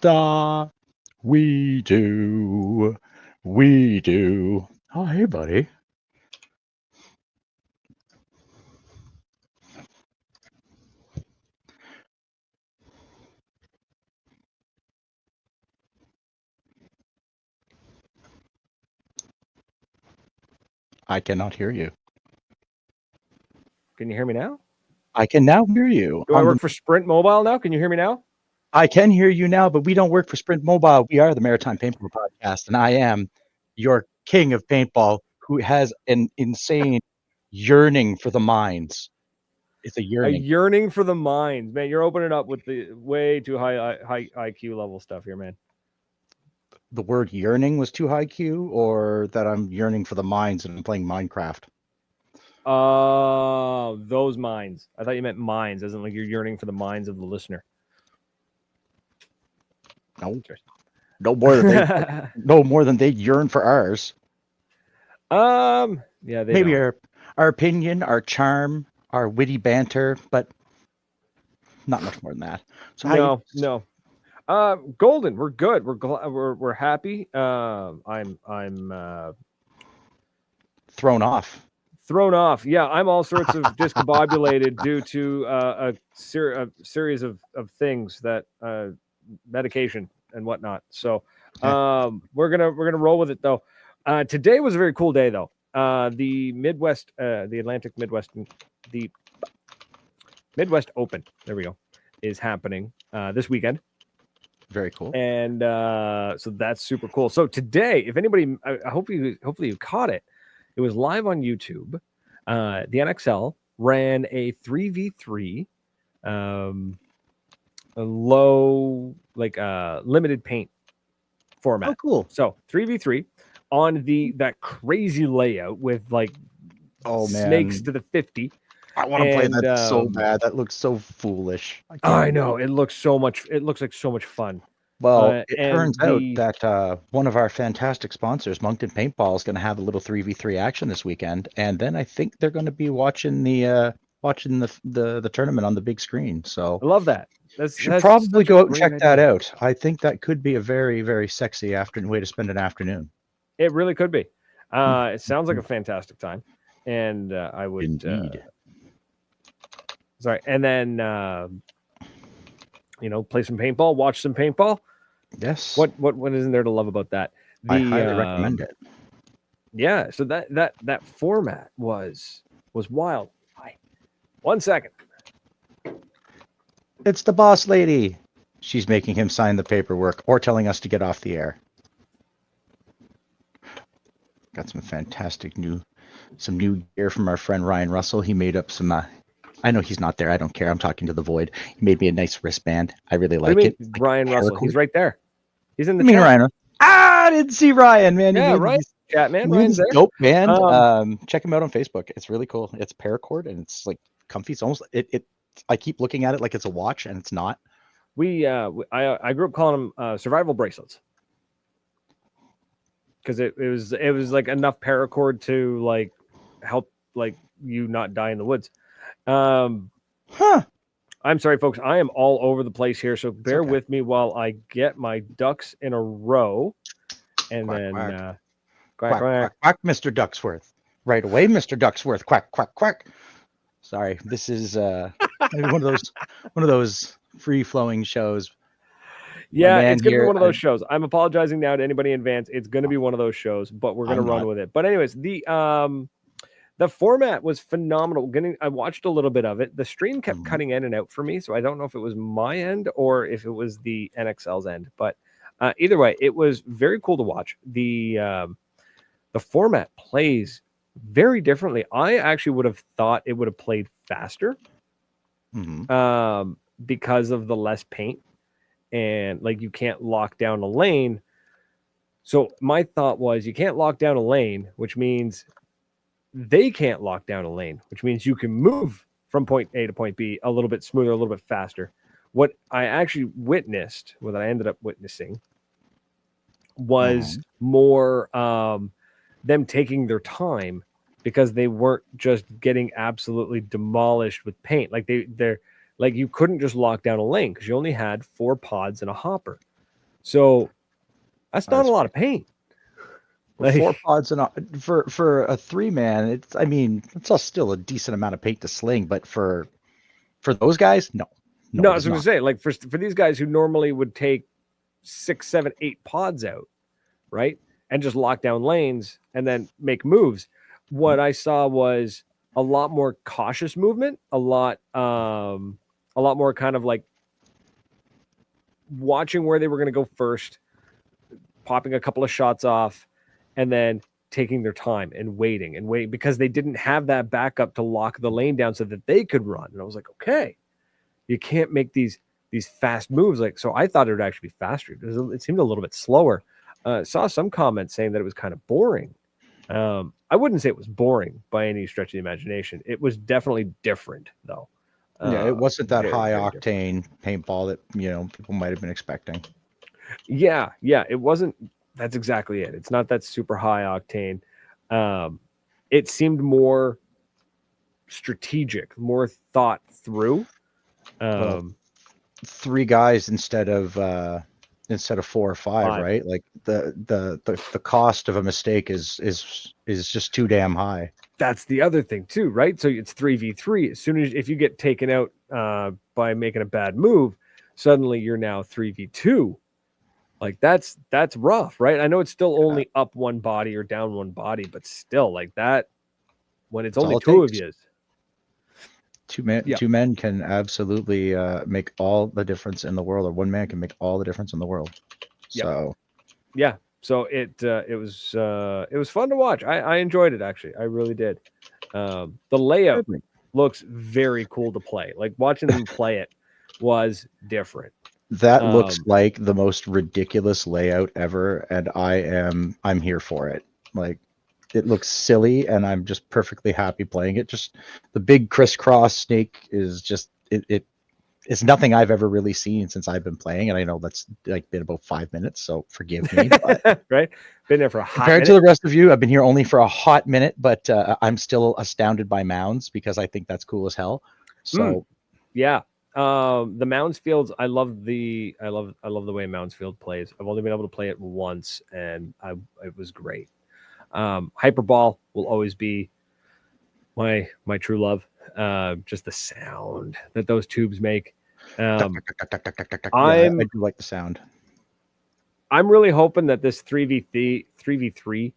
Da. We do. We do. Oh, hey, buddy. I cannot hear you. Can you hear me now? I can now hear you. Do I work for Sprint Mobile now? Can you hear me now? I can hear you now, but we don't work for Sprint Mobile. We are the Maritime Paintball Podcast, and I am your king of paintball who has an insane yearning for the mines. It's a A yearning. yearning for the mines, man. You're opening up with the way too high IQ level stuff here, man. The word yearning was too high Q, or that I'm yearning for the mines and I'm playing Minecraft. Those mines. I thought you meant mines, as in like you're yearning for the minds of the listener. No, no more than they, no more than they yearn for ours. Yeah, they maybe don't. our opinion, our charm, our witty banter, but not much more than that. So no. Golden, we're good. We're happy. I'm thrown off. Thrown off. Yeah, I'm all sorts of discombobulated due to a series of things that medication and whatnot. So we're gonna roll with it though. Today was a very cool day though. The Midwest, the Atlantic Midwest, the Midwest Open. There we go. Is happening this weekend. Very cool. And so that's super cool. So today, if anybody, hopefully you caught it. It was live on YouTube. The NXL ran a 3v3 a low, limited paint format. Oh, cool. So 3v3 on that crazy layout with snakes to the 50. I want to play that so bad. That looks so foolish. I know. It looks like so much fun. Well, it turns out that one of our fantastic sponsors, Moncton Paintball, is going to have a little 3v3 action this weekend, and then I think they're going to be watching the tournament on the big screen. So I love that. Should probably go out and check that out. I think that could be a very, very sexy way to spend an afternoon. It really could be. It sounds like a fantastic time, and I would. Indeed. Sorry, and then play some paintball, watch some paintball. Yes. What isn't there to love about that? I highly recommend it. Yeah. So that format was wild. Hi. 1 second. It's the boss lady. She's making him sign the paperwork or telling us to get off the air. Got some fantastic new gear from our friend Ryan Russell. He made up some. I know he's not there. I don't care. I'm talking to the void. He made me a nice wristband. I really like it. Ryan Russell. He's right there. He's in the chat. Ryan. I didn't see Ryan, man. Yeah, right. Chat, man. Ryan's there. Dope, man. Check him out on Facebook. It's really cool. It's paracord and it's like comfy. It's almost it. I keep looking at it like it's a watch and it's not. I grew up calling them survival bracelets because it was like enough paracord to like help like you not die in the woods. I'm sorry, folks. I am all over the place here, so bear with me while I get my ducks in a row. And quack, then quack, quack, quack, Mr. Ducksworth. Right away, Mr. Ducksworth. Quack, quack, quack. Sorry, this is maybe one of those free-flowing shows. Yeah, it's gonna be one of those shows. I'm apologizing now to anybody in advance. It's gonna be one of those shows, but we're gonna run with it. But anyways, the format was phenomenal. I watched a little bit of it. The stream kept cutting in and out for me, so I don't know if it was my end or if it was the NXL's end. But either way, it was very cool to watch. The format plays very differently. I actually would have thought it would have played faster because of the less paint and like you can't lock down a lane. So my thought was you can't lock down a lane, which means they can't lock down a lane, which means you can move from point A to point B a little bit smoother, a little bit faster. What I actually witnessed, what I ended up witnessing, was more them taking their time because they weren't just getting absolutely demolished with paint. Like they're like you couldn't just lock down a lane because you only had 4 pods and a hopper. So that's not a lot of paint. Like, 4 pods and for a 3-man, it's still a decent amount of paint to sling, but for those guys, no, I was going to say, like for these guys who normally would take 6, 7, 8 pods out, right, and just lock down lanes and then make moves. What I saw was a lot more cautious movement, a lot more kind of like watching where they were going to go first, popping a couple of shots off, and then taking their time and waiting because they didn't have that backup to lock the lane down so that they could run. And I was like, okay, you can't make these fast moves. Like, so I thought it would actually be faster. It seemed a little bit slower. Saw some comments saying that it was kind of boring. I wouldn't say it was boring by any stretch of the imagination. It was definitely different, though. Yeah, it wasn't that high octane paintball that people might have been expecting. Yeah, it wasn't. That's exactly it. It's not that super high octane. It seemed more strategic, more thought through. 3 guys instead of 4 or 5, right? Like the cost of a mistake is just too damn high. That's the other thing too, right? So it's 3v3. As soon as if you get taken out by making a bad move, suddenly you're now 3v2. Like that's rough, right? I know it's still only up one body or down one body, but still, like that, when it's only 2 of you. 2 men can absolutely make all the difference in the world, or 1 man can make all the difference in the world. So so it was fun to watch. I enjoyed it, actually. I really did. The layout looks very cool to play. Like watching them play it was different. That looks like the most ridiculous layout ever, and I'm here for it. Like, it looks silly, and I'm just perfectly happy playing it. Just the big crisscross snake is just it's nothing I've ever really seen since I've been playing, and I know that's like been about 5 minutes, so forgive me. But, right, been there for a hot compared to the rest of you, I've been here only for a hot minute, but I'm still astounded by mounds because I think that's cool as hell. So yeah. The Mounds Fields, I love the way Mounds Field plays. I've only been able to play it once, and it was great. Hyperball will always be my true love. Just the sound that those tubes make. I do like the sound. I'm really hoping that this 3v3,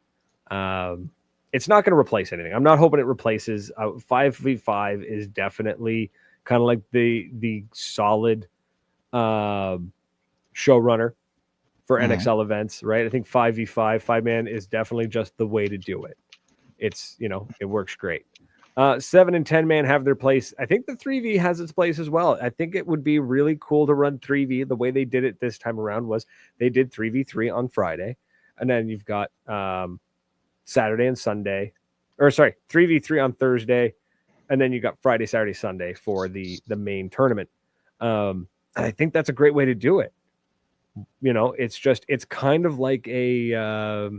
it's not going to replace anything. I'm not hoping it replaces 5v5 is definitely kind of like the solid showrunner for NXL events, right? I think 5v5, 5-man is definitely just the way to do it. It's, it works great. 7 and 10-man have their place. I think the 3v has its place as well. I think it would be really cool to run 3v. The way they did it this time around was they did 3v3 on Friday, and then you've got Saturday and Sunday, 3v3 on Thursday, and then you got Friday, Saturday, Sunday for the main tournament. And I think that's a great way to do it. It's kind of like a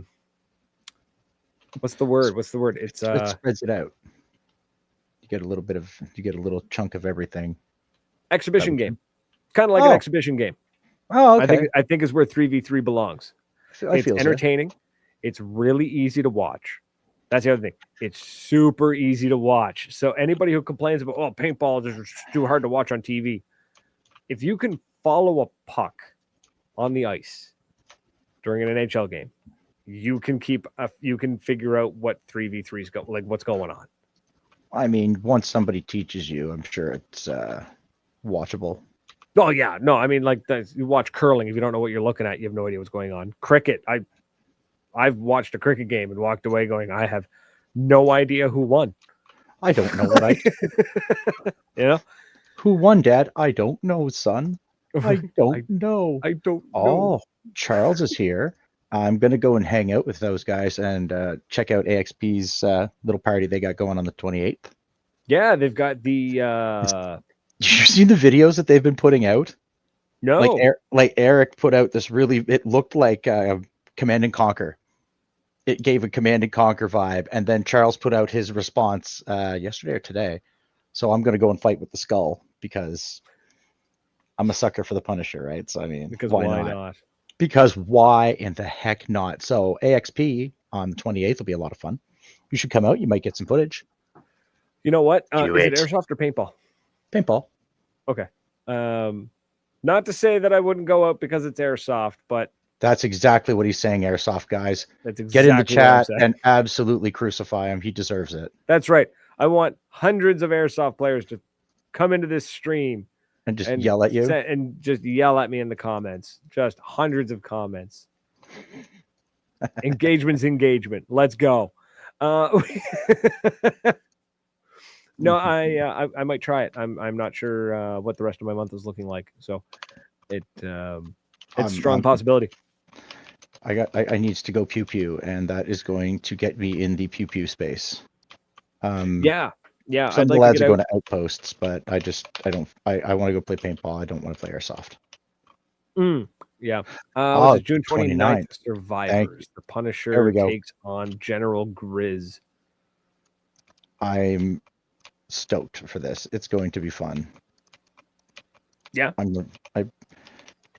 what's the word? It spreads it out. You get a little chunk of everything. Exhibition game. Kind of like an exhibition game. Oh, okay. I think is where 3v3 belongs. It's entertaining. So. It's really easy to watch. That's the other thing. It's super easy to watch. So anybody who complains about, paintball is just too hard to watch on TV, if you can follow a puck on the ice during an NHL game, you can figure out what 3v3 is what's going on. I mean, once somebody teaches you, I'm sure it's watchable. Oh yeah, no, I mean, you watch curling. If you don't know what you're looking at, you have no idea what's going on. Cricket, I've watched a cricket game and walked away going, I have no idea who won. I don't know what Who won, Dad? I don't know, son. I don't know. I don't know. Oh, Charles is here. I'm going to go and hang out with those guys and check out AXP's little party they got going on the 28th. Yeah, they've got the... You've seen the videos that they've been putting out? No. Like Eric put out this it looked like Command and Conquer. It gave a Command and Conquer vibe. And then Charles put out his response yesterday or today. So I'm going to go and fight with the Skull because I'm a sucker for the Punisher, right? So, I mean, because why not? Because why in the heck not? So AXP on the 28th will be a lot of fun. You should come out. You might get some footage. You know what? Do Is it. it airsoft or paintball? Paintball. Okay. Not to say that I wouldn't go out because it's airsoft, but that's exactly what he's saying, airsoft guys. That's exactly get in the chat and absolutely crucify him. He deserves it. That's right. I want hundreds of airsoft players to come into this stream and just yell at you and just yell at me in the comments. Just hundreds of comments. Engagement's engagement. Let's go. No, I might try it. I'm not sure what the rest of my month is looking like. So it's a strong possibility. I needs to go pew pew, and that is going to get me in the pew pew space. Yeah. Some of the lads are going to outposts, but I want to go play paintball. I don't want to play airsoft. Yeah. This is June 29th. Survivors. The Punisher takes on General Grizz. I'm stoked for this. It's going to be fun. Yeah.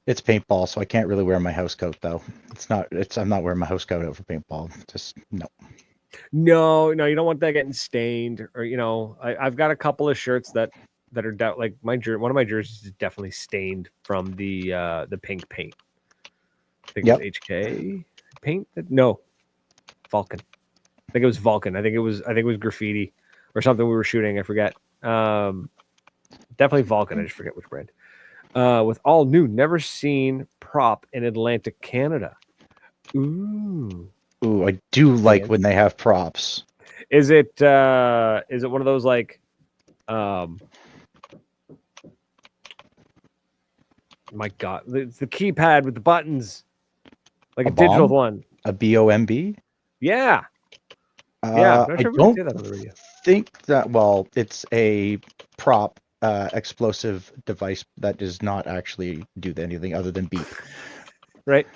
It's paintball, so I can't really wear my house coat though. I'm not wearing my house coat out for paintball. Just no. No, you don't want that getting stained, or I've got a couple of shirts that are like one of my jerseys is definitely stained from the pink paint. I think it was HK paint. No, Vulcan. I think it was Vulcan. I think it was graffiti or something we were shooting. I forget. Definitely Vulcan. I just forget which brand. With all new, never seen prop in Atlantic, Canada. Ooh, I do like when they have props. Is it one of those like my God, it's the keypad with the buttons, like a digital one. A BOMB? Yeah. Yeah. I don't think that. Well, it's a prop explosive device that does not actually do anything other than beep. Right.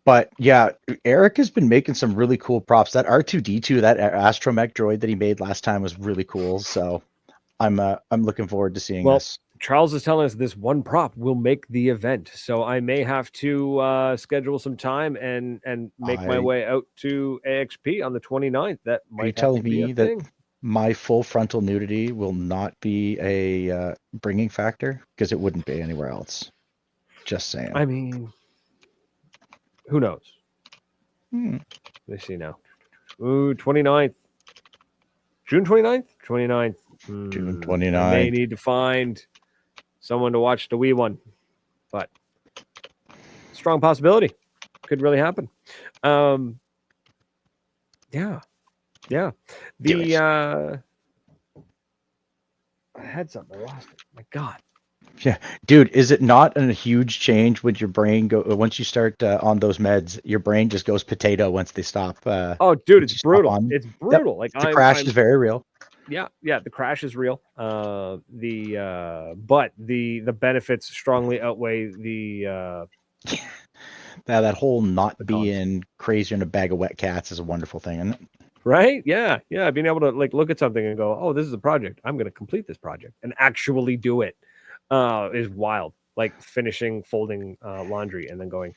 But yeah, Eric has been making some really cool props. That R2D2, that astromech droid that he made last time was really cool. So I'm looking forward to seeing this. Charles is telling us this one prop will make the event, so I may have to schedule some time and make my way out to AXP on the 29th. That might. Are you telling me that my full frontal nudity will not be a bringing factor? Because it wouldn't be anywhere else. Just saying. I mean, who knows? Let's see now. Ooh, 29th. June 29th? 29th. June 29th. I may need to find someone to watch the wee one, but strong possibility. Could really happen. Yeah. I had something. I lost it. My God. Yeah, dude, is it not a huge change when your brain once you start on those meds, your brain just goes potato once they stop? Oh, dude, it's brutal. It's brutal. Like the crash is very real. Yeah, the crash is real. But the benefits strongly outweigh the. That whole not being crazy in a bag of wet cats is a wonderful thing, isn't it? Right? Yeah. Being able to look at something and go, "Oh, this is a project. I'm going to complete this project and actually do it." Is wild. Like finishing folding laundry and then going,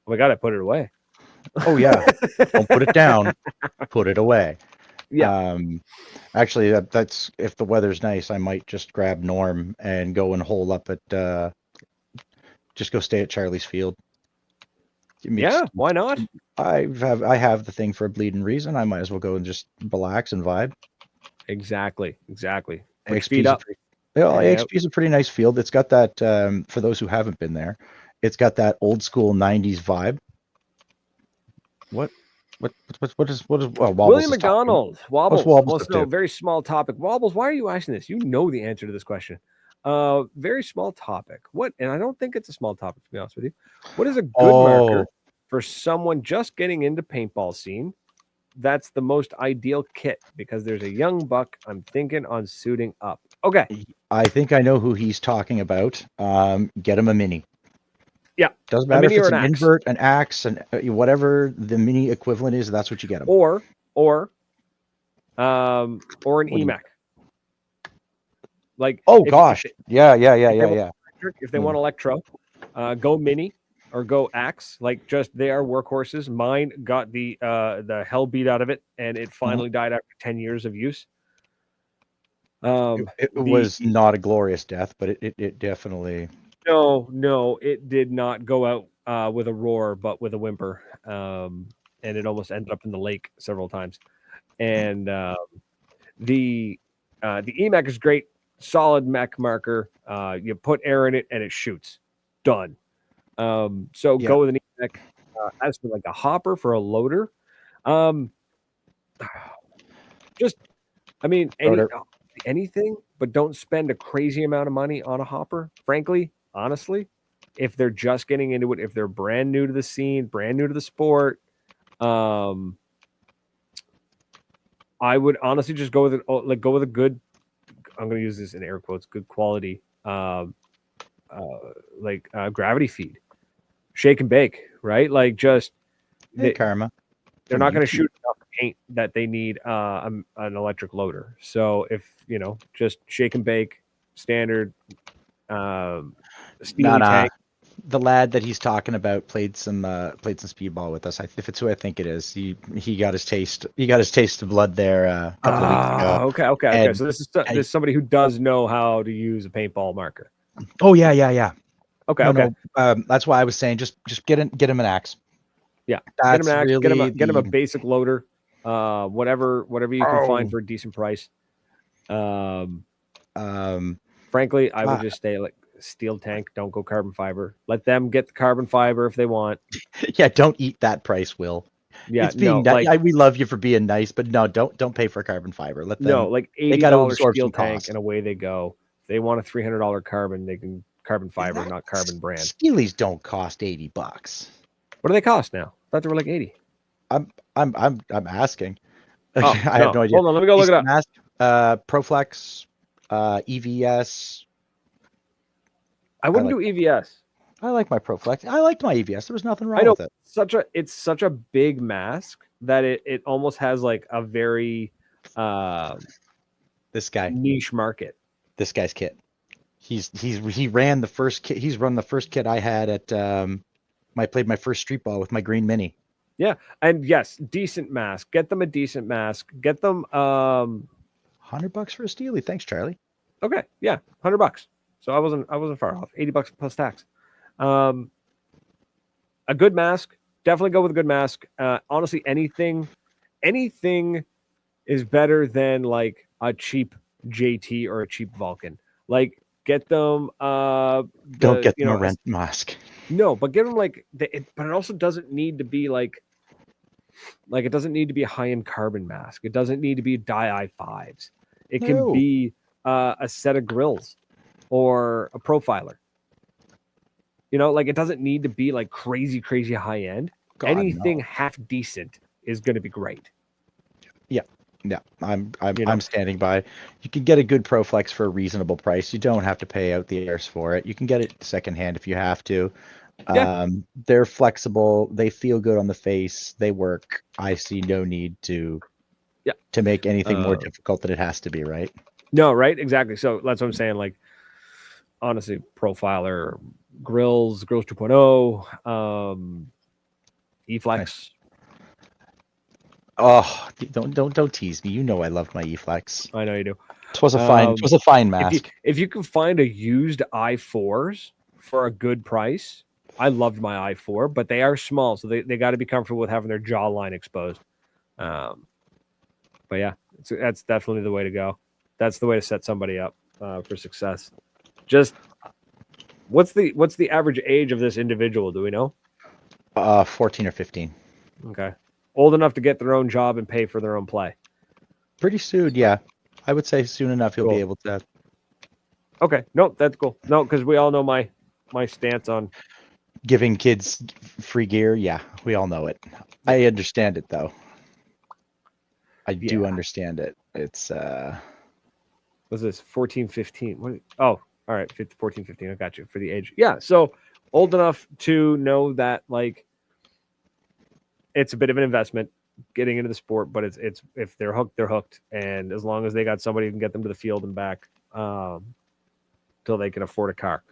"Oh my God, I put it away." Oh yeah, don't put it down. Put it away. Yeah. Actually, that's if the weather's nice, I might just grab Norm and go and hole up at. Just go stay at Charlie's Field. Yeah, why not? I have the thing for a bleeding reason. I might as well go and just relax and vibe. Exactly. Put speed up. AXP is a pretty nice field. It's got that. For those who haven't been there, it's got that old school '90s vibe. What is William McDonald? Wobbles. Wobbles no, very small topic. Wobbles, why are you asking this? You know the answer to this question. Very small topic. What? And I don't think it's a small topic, to be honest with you. What is a good marker for someone just getting into paintball scene? That's the most ideal kit because there's a young buck I'm thinking on suiting up. Okay. I think I know who he's talking about. Get him a mini. Yeah. Doesn't matter if it's an invert, an axe, and whatever the mini equivalent is, that's what you get him. Or an EMAC. Like gosh. Yeah. If they want electro, go mini. or go axe. Like just they are workhorses. Mine got the hell beat out of it, and it finally died after 10 years of use. It was not a glorious death, but it definitely. No, it did not go out with a roar, but with a whimper. And it almost ended up in the lake several times. And the EMAC is great, solid mech marker. You put air in it and it shoots. Done. So go with an EMAC. As for like a hopper for a loader, just I mean anything, but don't spend a crazy amount of money on a hopper. Frankly, honestly, if they're just getting into it, if they're brand new to the scene, brand new to the sport, I would honestly just go with it. Like go with a good. I'm going to use this in air quotes. Good quality, gravity feed, shake and bake, right? Like just karma. They're not going to shoot enough paint that they need an electric loader. So if just shake and bake, standard Steely tank. The lad that he's talking about played some speedball with us. If it's who I think it is, he got his taste. He got his taste of blood there a couple of weeks ago. Okay. So this is somebody who does know how to use a paintball marker. Oh yeah. Okay. No. That's why I was saying just get him an axe. Yeah, that's get him an axe. Really get him a basic loader. Whatever you can find for a decent price. Frankly, I would just stay like steel tank. Don't go carbon fiber. Let them get the carbon fiber if they want. Yeah, don't eat that price, Will. Yeah, it's being we love you for being nice, but no, don't pay for carbon fiber. Let them. Like $80 steel tank, and away they go. If they want a $300 carbon, they can carbon fiber, not carbon brand. Steelies don't cost $80. What do they cost now? I thought they were like 80. I'm asking. Oh, I have no idea. Hold on, let me go look it up. Mask, Proflex, EVS. I wouldn't do EVS. I like my Proflex. I liked my EVS. There was nothing wrong with it. It's such a big mask that it almost has like a very this guy niche market. This guy's kit. He ran the first kit. He's run the first kit I had at I played my first street ball with my green mini. Yeah, and yes, decent mask. Get them a decent mask. Get them $100 for a Steely. Thanks, Charlie. Okay, yeah, $100. So I wasn't far off. $80 plus tax. A good mask. Definitely go with a good mask. Honestly, anything is better than like a cheap JT or a cheap Vulcan. Like get them. Don't get them a rent mask. No, but give them like. But it also doesn't need to be like it doesn't need to be a high-end carbon mask. It doesn't need to be dye i5s. It can be a set of grills or a profiler. Like it doesn't need to be like crazy high end. Anything half decent is going to be great. Yeah, I'm standing by. You can get a good Proflex for a reasonable price. You don't have to pay out the airs for it. You can get it secondhand if you have to. Yeah. They're flexible. They feel good on the face. They work. I see no need to make anything more difficult than it has to be, right? No, right? Exactly. So that's what I'm saying. Like, honestly, profiler, grills 2.0, E-Flex. Oh, don't tease me. You know I loved my E-Flex. I know you do. It was a fine mask. If you can find a used i4s for a good price, I loved my i4, but they are small, so they got to be comfortable with having their jawline exposed. But yeah, that's definitely the way to go. That's the way to set somebody up for success. Just what's the average age of this individual? Do we know? 14 or 15. Okay. Old enough to get their own job and pay for their own play. Pretty soon, yeah. I would say soon enough he'll be able to. Okay. No, that's cool. No, because we all know my stance on giving kids free gear. Yeah, we all know it. I understand it though. I do understand it. It's what's this? 14, 15. What? Oh, all right. 14, 15. I got you for the age. Yeah. So old enough to know that like it's a bit of an investment getting into the sport, but it's if they're hooked, they're hooked. And as long as they got somebody who can get them to the field and back till they can afford a car.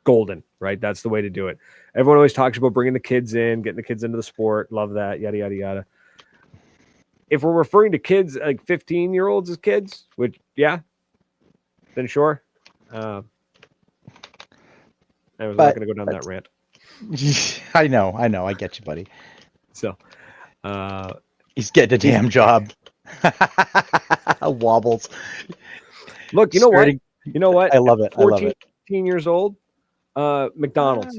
golden, right? That's the way to do it. Everyone always talks about bringing the kids in, getting the kids into the sport. Love that, yada, yada, yada. If we're referring to kids, like 15-year-olds as kids, which, yeah, then sure. I was not going to go down that rant. I know. I get you, buddy. So, he's getting a damn job. Wobbles. Look, you know what? You know what? I love it. 14, 15 years old, McDonald's.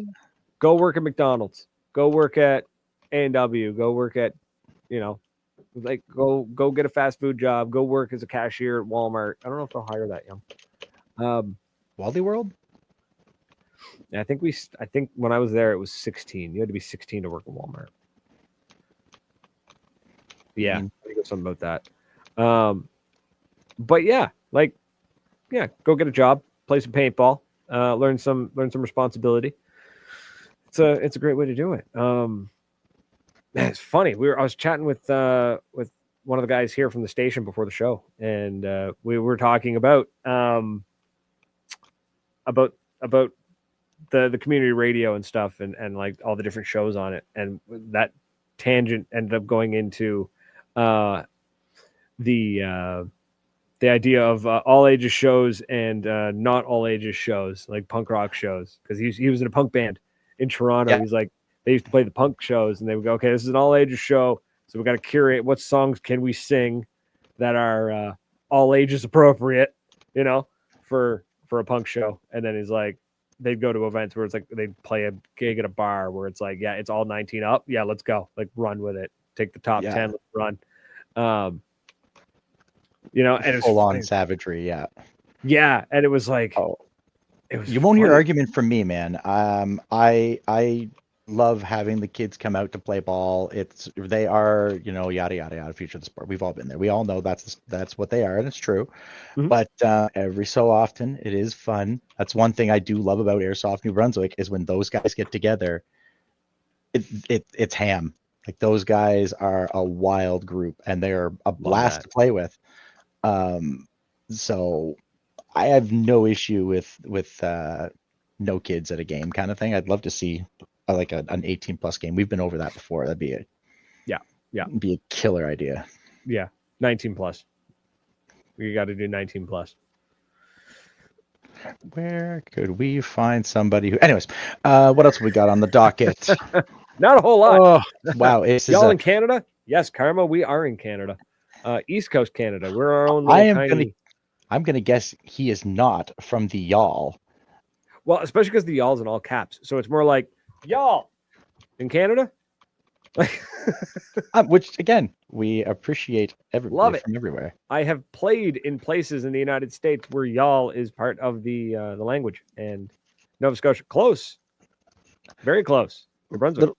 Go work at McDonald's. Go work at A&W. Go work at, like go get a fast food job. Go work as a cashier at Walmart. I don't know if they'll hire that young. Wally World? I think when I was there, it was 16. You had to be 16 to work at Walmart. Yeah, I think there's something about that. But yeah, go get a job, play some paintball, learn some responsibility. It's a great way to do it. It's funny. I was chatting with one of the guys here from the station before the show, and we were talking about the community radio and stuff, and like all the different shows on it, and that tangent ended up going into the idea of all ages shows and not all ages shows, like punk rock shows, because he was in a punk band in Toronto. He's like, they used to play the punk shows, and they would go, okay, this is an all ages show, so we got to curate what songs can we sing that are all ages appropriate, for a punk show. And then he's like, they'd go to events where it's like they'd play a gig at a bar where it's like, yeah, it's all 19 up, yeah, let's go, like run with it, take the top 10, let's run. And it's full on savagery, yeah, and it was like, you won't hear argument from me, man. I love having the kids come out to play ball. They are, yada yada yada, future of the sport. We've all been there. We all know that's what they are, and it's true. Mm-hmm. But every so often, it is fun. That's one thing I do love about Airsoft New Brunswick, is when those guys get together, it's ham. Like, those guys are a wild group, and they're a blast to play with. So I have no issue with no kids at a game kind of thing. I'd love to see like an 18+ game. We've been over that before. That'd be be a killer idea. 19+. We got to do 19+. Where could we find somebody who? Anyways, what else have we got on the docket? Not a whole lot. Oh, wow. Y'all in Canada? Yes, Karma, we are in Canada. East Coast Canada. We're our own little I'm gonna guess he is not from the y'all. Well, especially because the y'all's in all caps. So it's more like, y'all in Canada? Which, again, we appreciate everybody from everywhere. I have played in places in the United States where y'all is part of the language, and Nova Scotia, close. Very close. New Brunswick.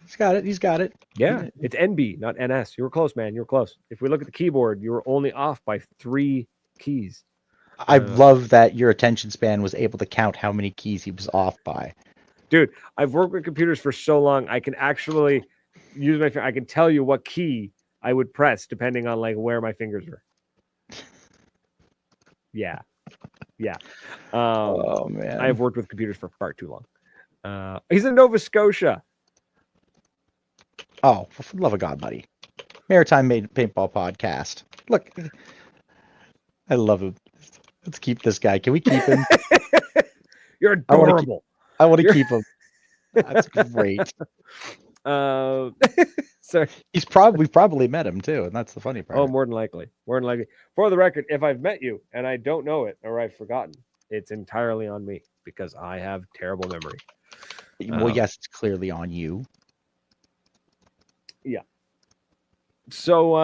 He's got it. Yeah, it's NB, not NS. You were close, man. You were close. If we look at the keyboard, you were only off by 3 keys. I love that your attention span was able to count how many keys he was off by. Dude, I've worked with computers for so long, I can actually use my finger. I can tell you what key I would press depending on like where my fingers are. Yeah. Oh man, I've worked with computers for far too long. He's in Nova Scotia. Oh, for the love of God, buddy. Maritime Paintball Podcast. Look, I love him. Let's keep this guy. Can we keep him? You're adorable. I want to keep him. That's great. Sorry. We've probably met him too, and that's the funny part. Oh, more than likely. For the record, if I've met you and I don't know it or I've forgotten, it's entirely on me because I have terrible memory. Well, yes, it's clearly on you. Yeah. So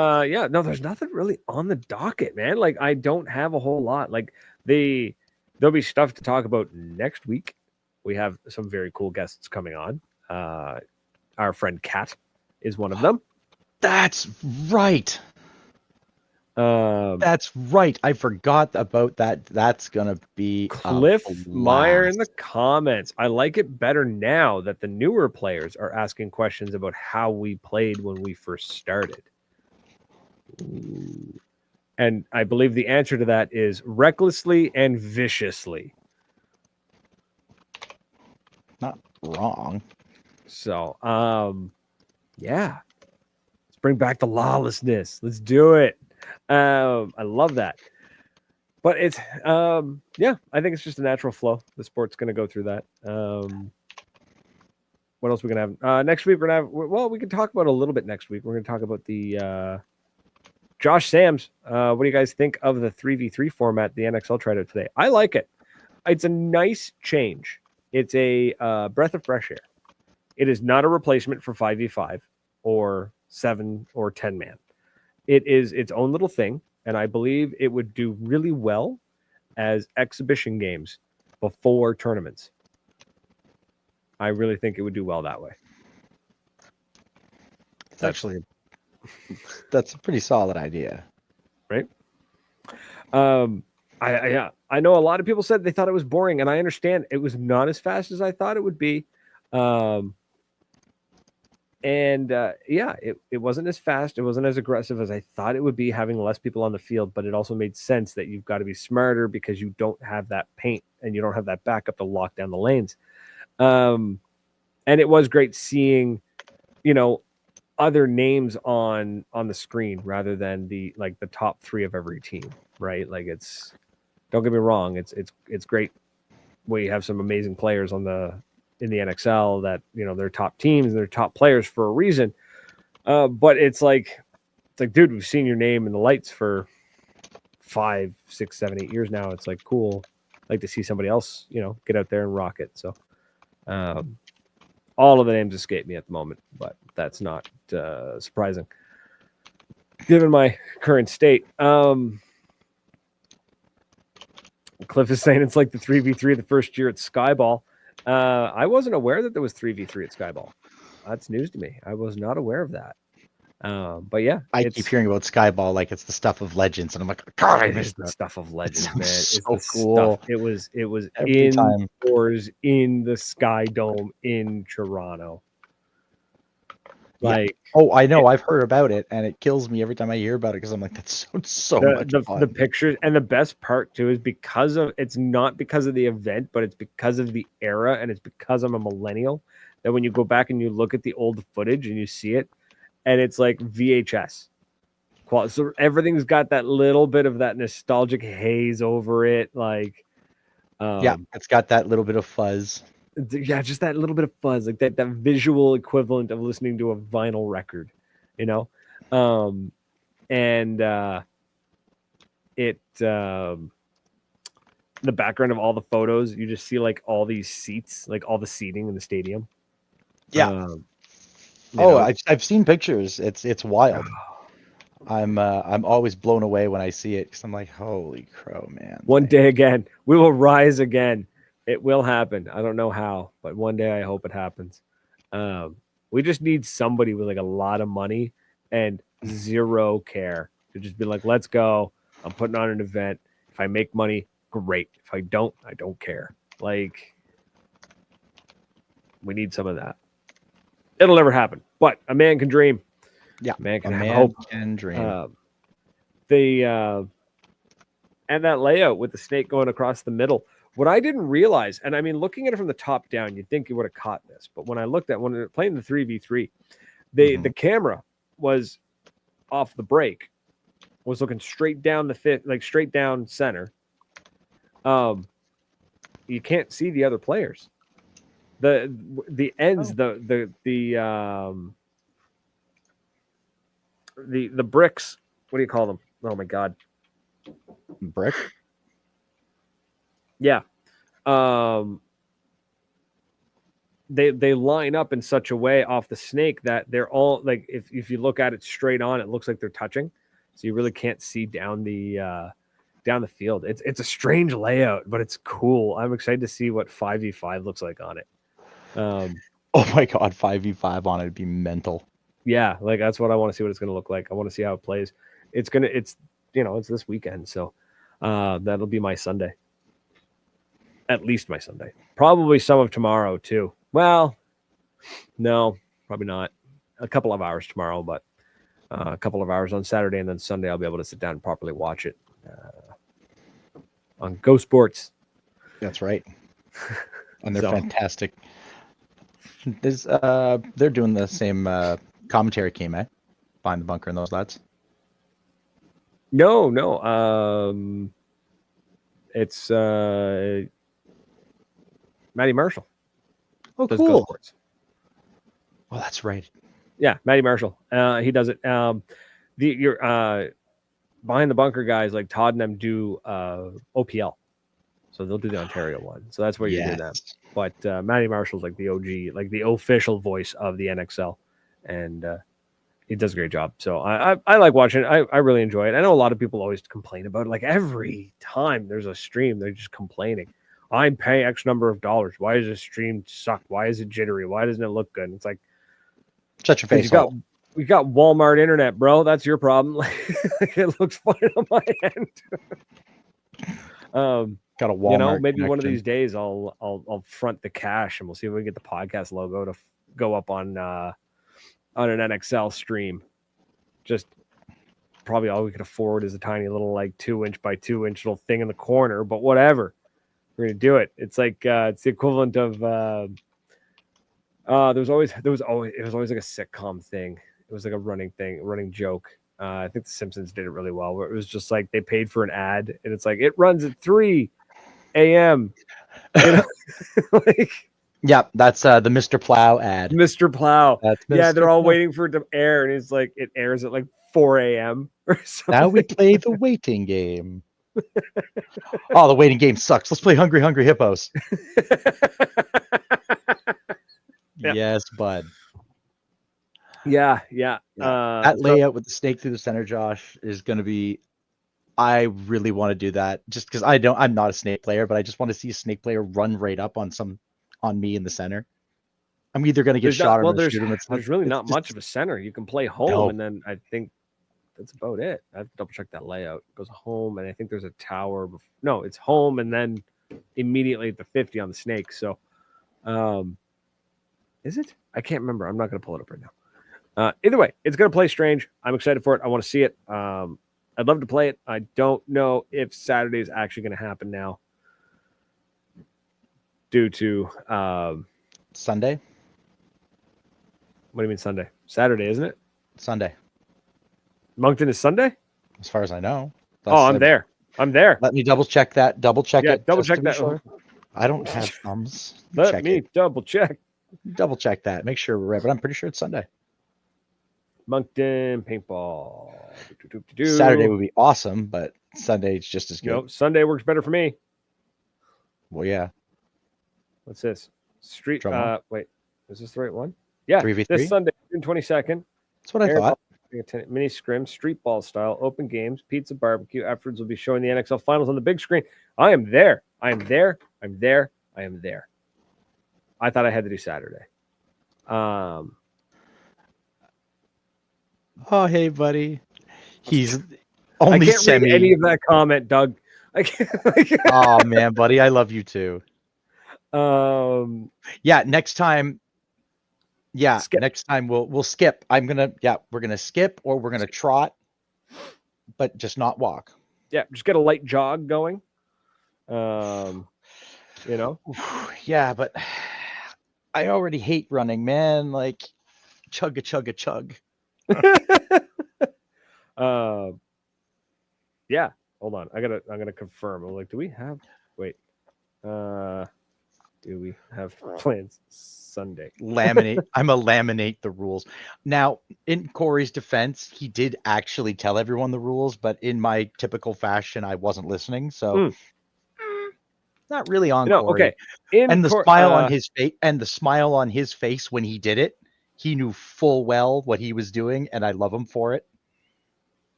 no, there's nothing really on the docket, man. Like, I don't have a whole lot. Like, there'll be stuff to talk about next week. We have some very cool guests coming on. Our friend Kat is one of them. That's right. That's right. I forgot about that. That's gonna be Cliff Meyer in the comments. I like it better now that the newer players are asking questions about how we played when we first started. Ooh. And I believe the answer to that is recklessly and viciously. wrong. So, yeah, let's bring back the lawlessness. Let's do it. I love that. But it's, yeah, I think it's just a natural flow. The sport's going to go through that. What else are we going to have? Next week, we're going to have, well, we can talk about it a little bit next week. We're going to talk about the Josh Sams. What do you guys think of the 3v3 format the NXL tried out today? I like it. It's a nice change. It's a breath of fresh air. It is not a replacement for 5v5 or 7 or 10 man. It is its own little thing, and I believe it would do really well as exhibition games before tournaments. I really think it would do well that way. That's a pretty solid idea, right? I know a lot of people said they thought it was boring, and I understand it was not as fast as I thought it would be. It wasn't as fast. It wasn't as aggressive as I thought it would be, having less people on the field, but it also made sense that you've got to be smarter because you don't have that paint and you don't have that backup to lock down the lanes. And it was great seeing, other names on the screen rather than the top 3 of every team, right? Like, don't get me wrong, it's great where you have some amazing players in the NXL that, they're top teams and they're top players for a reason. But it's like, dude, we've seen your name in the lights for 5, 6, 7, 8 years now. It's like, cool. I'd like to see somebody else, get out there and rock it. So, all of the names escape me at the moment, but that's not surprising given my current state. Cliff is saying it's like the 3v3 the first year at Skyball. I wasn't aware that there was 3v3 at Skyball. That's news to me. I was not aware of that. But yeah, I keep hearing about Skyball like it's the stuff of legends, and I'm like, God, I missed the stuff of legends, man. So it's cool. Stuff. It was Every indoors in the Sky Dome in Toronto. Like, oh, I know, I've heard about it, and it kills me every time I hear about it because I'm like, that sounds so much fun. The pictures, and the best part too is it's not because of the event, but it's because of the era, and it's because I'm a millennial that when you go back and you look at the old footage and you see it, and it's like VHS quality. So everything's got that little bit of that nostalgic haze over it, like it's got that little bit of fuzz. Yeah, just that little bit of fuzz, like that visual equivalent of listening to a vinyl record, the background of all the photos, you just see like all these seats, like all the seating in the stadium. I've seen pictures. It's wild. I'm always blown away when I see it because I'm like, holy crow, man. One day again, we will rise again. It will happen. I don't know how, but one day I hope it happens. We just need somebody with like a lot of money and zero care to just be like, let's go. I'm putting on an event. If I make money, great. If I don't care. Like, we need some of that. It'll never happen, but a man can dream. Yeah, a man can have hope. Can dream. And that layout with the snake going across the middle. What I didn't realize, and I mean, looking at it from the top down, you'd think you would have caught this, but when they're playing the 3v3, the camera was off the break, was looking straight down straight down center. You can't see the other players. The ends, the bricks. What do you call them? Oh my God, brick. Yeah. They line up in such a way off the snake that they're all like, if you look at it straight on, it looks like they're touching. So you really can't see down the field. It's a strange layout, but it's cool. I'm excited to see what 5v5 looks like on it. Oh my God, 5v5 on it would be mental. Yeah, like that's what I want to see what it's going to look like. I want to see how it plays. It's this weekend, so that'll be my Sunday. At least my Sunday. Probably some of tomorrow too. Well, no, probably not. A couple of hours tomorrow, but a couple of hours on Saturday, and then Sunday I'll be able to sit down and properly watch it on Go Sports. That's right. And they're fantastic. They're doing the same commentary team, eh? Behind the Bunker and those lads. No. It's Matty Marshall. Oh, does cool. Go Sports. Oh, that's right. Yeah, Matty Marshall. He does it. Your Behind the Bunker guys like Todd and them do OPL, so they'll do the Ontario one. So that's where you hear them. But Matty Marshall's like the OG, like the official voice of the NXL, and he does a great job. So I like watching it. I really enjoy it. I know a lot of people always complain about it. Like every time there's a stream, they're just complaining. I'm paying X number of dollars. Why does this stream suck? Why is it jittery? Why doesn't it look good? And it's like, shut your face. We got Walmart internet, bro. That's your problem. It looks fine on my end. Got a Walmart. Maybe one of these days I'll front the cash and we'll see if we can get the podcast logo to go up on an NXL stream. Just probably all we could afford is a tiny little like 2-inch by 2-inch little thing in the corner, but whatever. We're gonna do it. It's like it's the equivalent of it was always like a sitcom thing. It was like a running joke. I think The Simpsons did it really well, where it was just like they paid for an ad, and it's like it runs at 3 a.m. Yeah, that's the Mr. Plow ad. Mr. Plow. That's Mr. They're all waiting for it to air, and it's like it airs at like 4 a.m. or something. Now we play the waiting game. Oh, the waiting game sucks. Let's play Hungry Hungry Hippos. Yeah. Yes, bud. Yeah. That layout with the snake through the center, Josh, is going to be. I really want to do that, just because I'm not a snake player, but I just want to see a snake player run right up on me in the center. I'm either going to get shot or shoot him. There's really not much of a center. You can play home, and then I think that's about it. I have to double check that layout. It goes home, and I think there's a tower. No, it's home, and then immediately at the 50 on the snake. So, is it? I can't remember. I'm not going to pull it up right now. Either way, it's going to play strange. I'm excited for it. I want to see it. I'd love to play it. I don't know if Saturday is actually going to happen now due to Sunday. What do you mean Sunday? Saturday, isn't it? Sunday. Moncton is Sunday? As far as I know. I'm there. Let me double check that. Double check it. Double check that. Sure. I don't have thumbs. Let me double check. Double check that. Make sure we're right, but I'm pretty sure it's Sunday. Moncton Paintball. Saturday would be awesome, but Sunday is just as good. Nope, Sunday works better for me. Well, yeah. What's this? Street. Wait, is this the right one? Yeah. 3v3? This Sunday, June 22nd. That's what I thought. Mini scrim, street ball style, open games, pizza barbecue. Afterwards, we'll be showing the NXL finals on the big screen. I am there. I am there. I thought I had to do Saturday. Oh, hey, buddy. He's only I can't read any of that comment, Doug. I can't. Oh man, buddy, I love you too. Yeah, next time. Yeah, skip. Next time we'll skip. We're gonna skip or we're gonna trot, but just not walk. Yeah, just get a light jog going. Yeah, but I already hate running, man. Like chug a chug a chug. Yeah, hold on. I'm gonna confirm. I'm like, do we have plans Sunday? I'm a laminate the rules. Now, in Corey's defense, he did actually tell everyone the rules, but in my typical fashion, I wasn't listening. So not really on Corey. Okay. And the smile on his face and the smile on his face when he did it, he knew full well what he was doing, and I love him for it.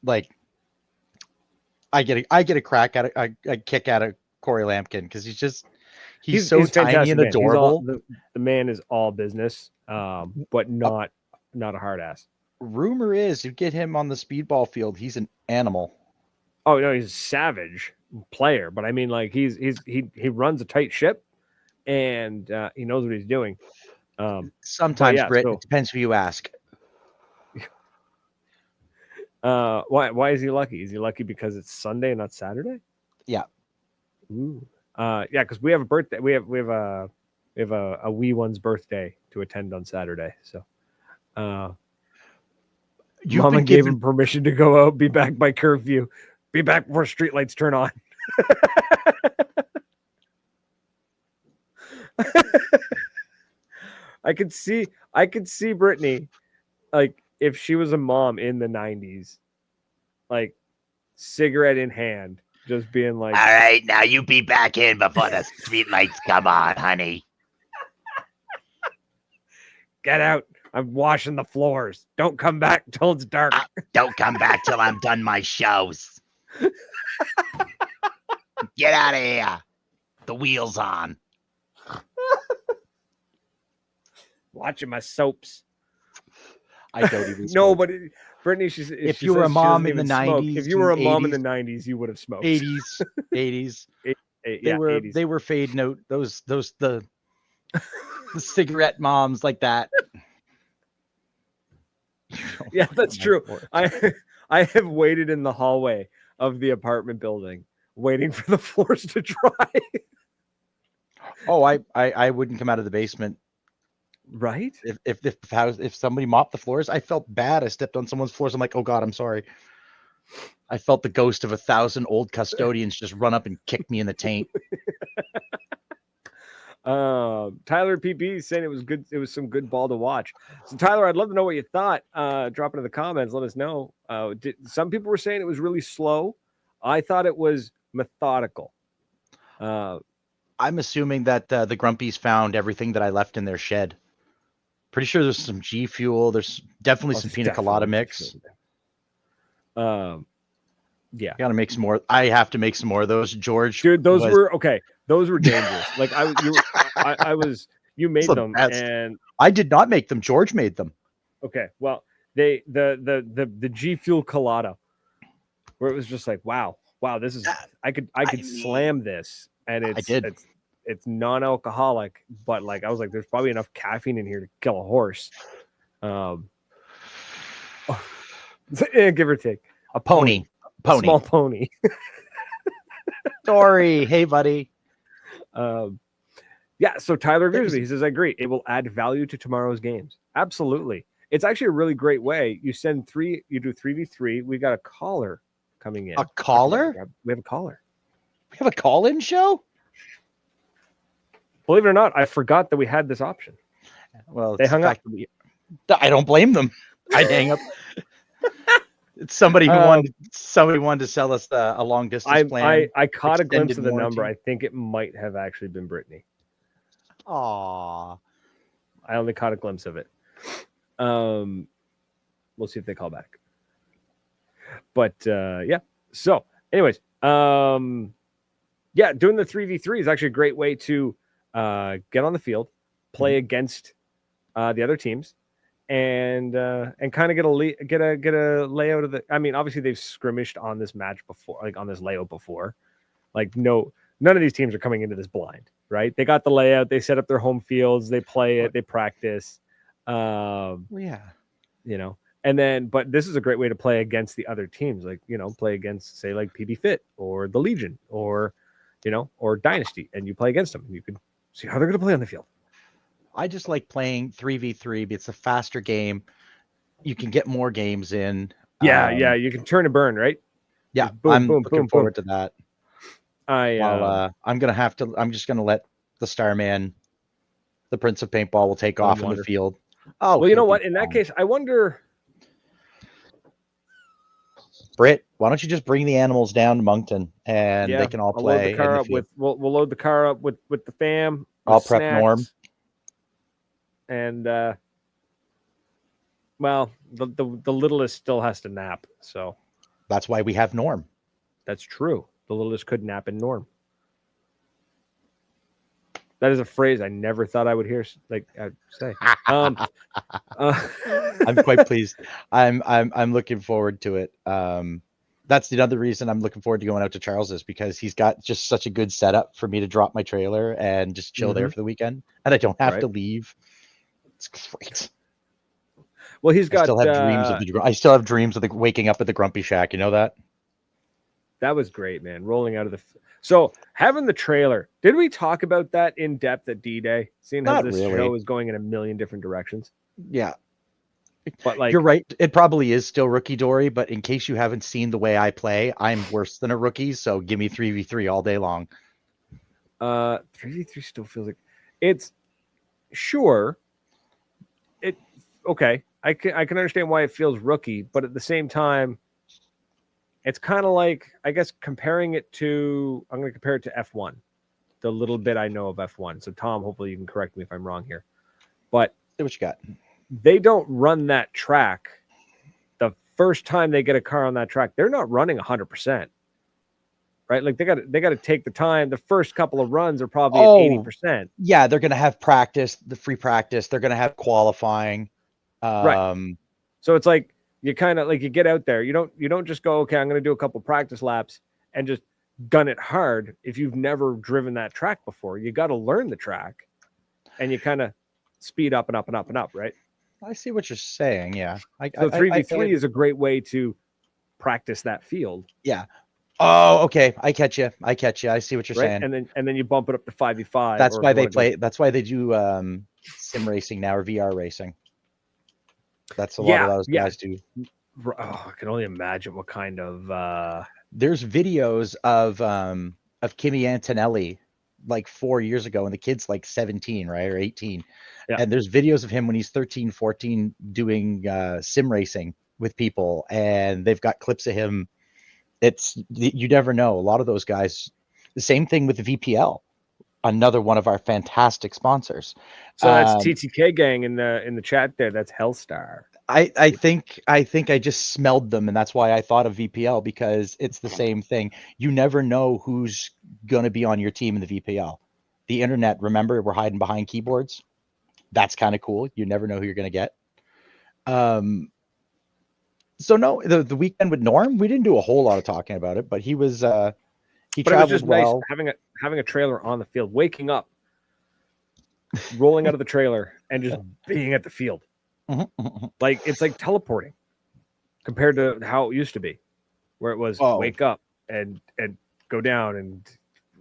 Like, I get a crack at a kick out of Corey Lampkin because he's so tiny and adorable. The man is all business, but not a hard ass. Rumor is you get him on the speedball field, he's an animal. Oh no, he's a savage player. But I mean, like he runs a tight ship, and he knows what he's doing. Sometimes, Britt, it depends who you ask. Why is he lucky? Is he lucky because it's Sunday and not Saturday? Yeah. Ooh. Yeah, because we have a birthday. We have a We have a wee one's birthday to attend on Saturday. So Mama gave him permission to go out, be back by curfew, be back before streetlights turn on. I could see Brittany, like, if she was a mom in the 90s, like, cigarette in hand, just being like, all right, now you be back in before the streetlights come on, honey. Get out. I'm washing the floors. Don't come back till it's dark. Don't come back till I'm done my shows. Get out of here. The wheel's on. Watching my soaps. I don't even smoke. No, but Brittany, if you were a mom in the 90s, if you were a mom in the 90s, you would have smoked. 80s. Yeah, they were fading out. Those the cigarette moms like that. Yeah, that's true. I have waited in the hallway of the apartment building, waiting for the floors to dry. Oh, I wouldn't come out of the basement. Right? If somebody mopped the floors, I felt bad. I stepped on someone's floors. I'm like, oh God, I'm sorry. I felt the ghost of 1,000 old custodians just run up and kick me in the taint. Tyler PP saying it was good. It was some good ball to watch. So Tyler, I'd love to know what you thought. Drop into the comments. Let us know. Some people were saying it was really slow. I thought it was methodical. I'm assuming that the Grumpies found everything that I left in their shed. Pretty sure there's some G Fuel. There's definitely some pina colada mix. Yeah, gotta make some more. I have to make some more of those, George. Dude, those were okay. Those were dangerous. Like you made them, and I did not make them. George made them. Okay, well, the G Fuel colada, where it was just like, wow, this is I could slam this, and it's non-alcoholic, but like I was like, there's probably enough caffeine in here to kill a horse, give or take a pony. A small pony. Sorry, hey buddy. Yeah, so Tyler agrees with me. He says, I agree. It will add value to tomorrow's games. Absolutely. It's actually a really great way. You do 3v3. We got a caller coming in. A caller? We have a caller. We have a call-in show? Believe it or not, I forgot that we had this option. Well, they hung up. I don't blame them. I'd hang up. It's somebody who wanted to sell us a long distance plan. I caught a glimpse of the number. I think it might have actually been Brittany. Aw. I only caught a glimpse of it. We'll see if they call back. But yeah. So, anyways, doing the 3v3 is actually a great way to get on the field, play against the other teams, and kind of get a layout of the. I mean, obviously they've skirmished on this match before, like on this layout before. Like none of these teams are coming into this blind, right? They got the layout, they set up their home fields, they play it, they practice. Yeah, you know, and then but this is a great way to play against the other teams, like play against say like PB Fit or the Legion or or Dynasty, and you play against them, and you can see how they're going to play on the field. I just like playing 3v3. It's a faster game. You can get more games in. Yeah, you can turn and burn, right? Yeah, I'm looking forward to that. I'm just gonna let the Starman, the Prince of Paintball, will take off in the field. Oh, well, you know what? In that case, I wonder. Britt, why don't you just bring the animals down to Moncton and they can all play? We'll load the car up with the fam. I'll prep Norm. And well, the littlest still has to nap, so that's why we have Norm. That's true. The littlest could nap in Norm. That is a phrase I never thought I would hear say. I'm quite pleased. I'm looking forward to it. That's the other reason I'm looking forward to going out to Charles's, because he's got just such a good setup for me to drop my trailer and just chill there for the weekend, and I don't have to leave. It's great. Well, I still have dreams of waking up at the Grumpy Shack. You know that? That was great, man. Rolling out of So having the trailer, did we talk about that in depth at D-Day? Seeing how this show is going in a million different directions. Yeah. But like, you're right. It probably is still rookie Dory, but in case you haven't seen the way I play, I'm worse than a rookie. So give me 3v3 all day long. 3v3 still feels like it's sure. It okay. I can understand why it feels rookie, but at the same time, it's kind of like, I guess, comparing it to, I'm going to compare it to F1, the little bit I know of F1. So Tom, hopefully you can correct me if I'm wrong here, but See what you got. They don't run that track. The first time they get a car on that track, they're not running 100%. Right? Like they got to take the time. The first couple of runs are probably at 80%. Yeah, they're going to have practice, the free practice. They're going to have qualifying. Right. So it's like you kind of like you get out there. You don't just go, okay, I'm going to do a couple practice laps and just gun it hard. If you've never driven that track before, you got to learn the track, and you kind of speed up and up and up and up. Right. I see what you're saying. Yeah. So 3v3 is a great way to practice that field. Yeah. Oh, okay. I catch you. I see what you're saying. And then you bump it up to 5v5. That's why they play. That's why they do sim racing now, or VR racing. That's a lot of those guys do. Oh, I can only imagine what kind of. There's videos of Kimi Antonelli like 4 years ago, and the kid's like 17, right, or 18. Yeah. And there's videos of him when he's 13, 14 doing sim racing with people, and they've got clips of him. You never know. A lot of those guys. The same thing with the VPL, another one of our fantastic sponsors. So that's TTK gang in the chat there. That's Hellstar. I think I just smelled them, and that's why I thought of VPL, because it's the same thing. You never know who's going to be on your team in the VPL. The internet, remember, we're hiding behind keyboards. That's kind of cool. You never know who you're going to get. So no, the weekend with Norm, we didn't do a whole lot of talking about it, but he was he traveled it was just well. Nice having a trailer on the field, waking up, rolling out of the trailer, and just being at the field. Like it's like teleporting compared to how it used to be, where it was wake up and go down and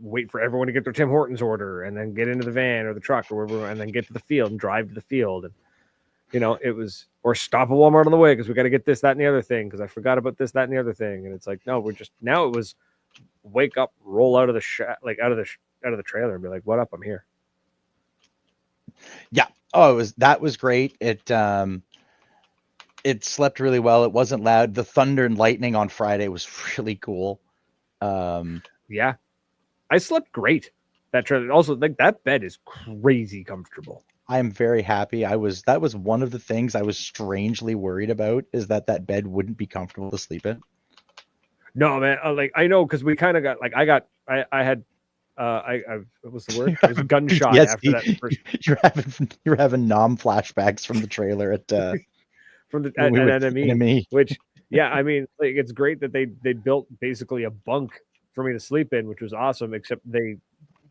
wait for everyone to get their Tim Hortons order, and then get into the van or the truck or wherever, and then get to the field and drive to the field. And it was, or stop at Walmart on the way because we got to get this, that, and the other thing because I forgot about this, that, and the other thing. And it's like, no, now it was wake up, roll out of the out of the trailer and be like, what up? I'm here. Yeah. Oh, that was great. It slept really well. It wasn't loud. The thunder and lightning on Friday was really cool. Yeah, I slept great. That trailer also, like, that bed is crazy comfortable. I am very happy. That was one of the things I was strangely worried about, is that bed wouldn't be comfortable to sleep in. No, man. Like, I know, because we kind of got, like, I had what was the word? I was gunshot after that first. You're having nom flashbacks from the trailer at from the enemy. Which, yeah, I mean, like, it's great that they built basically a bunk for me to sleep in, which was awesome. Except they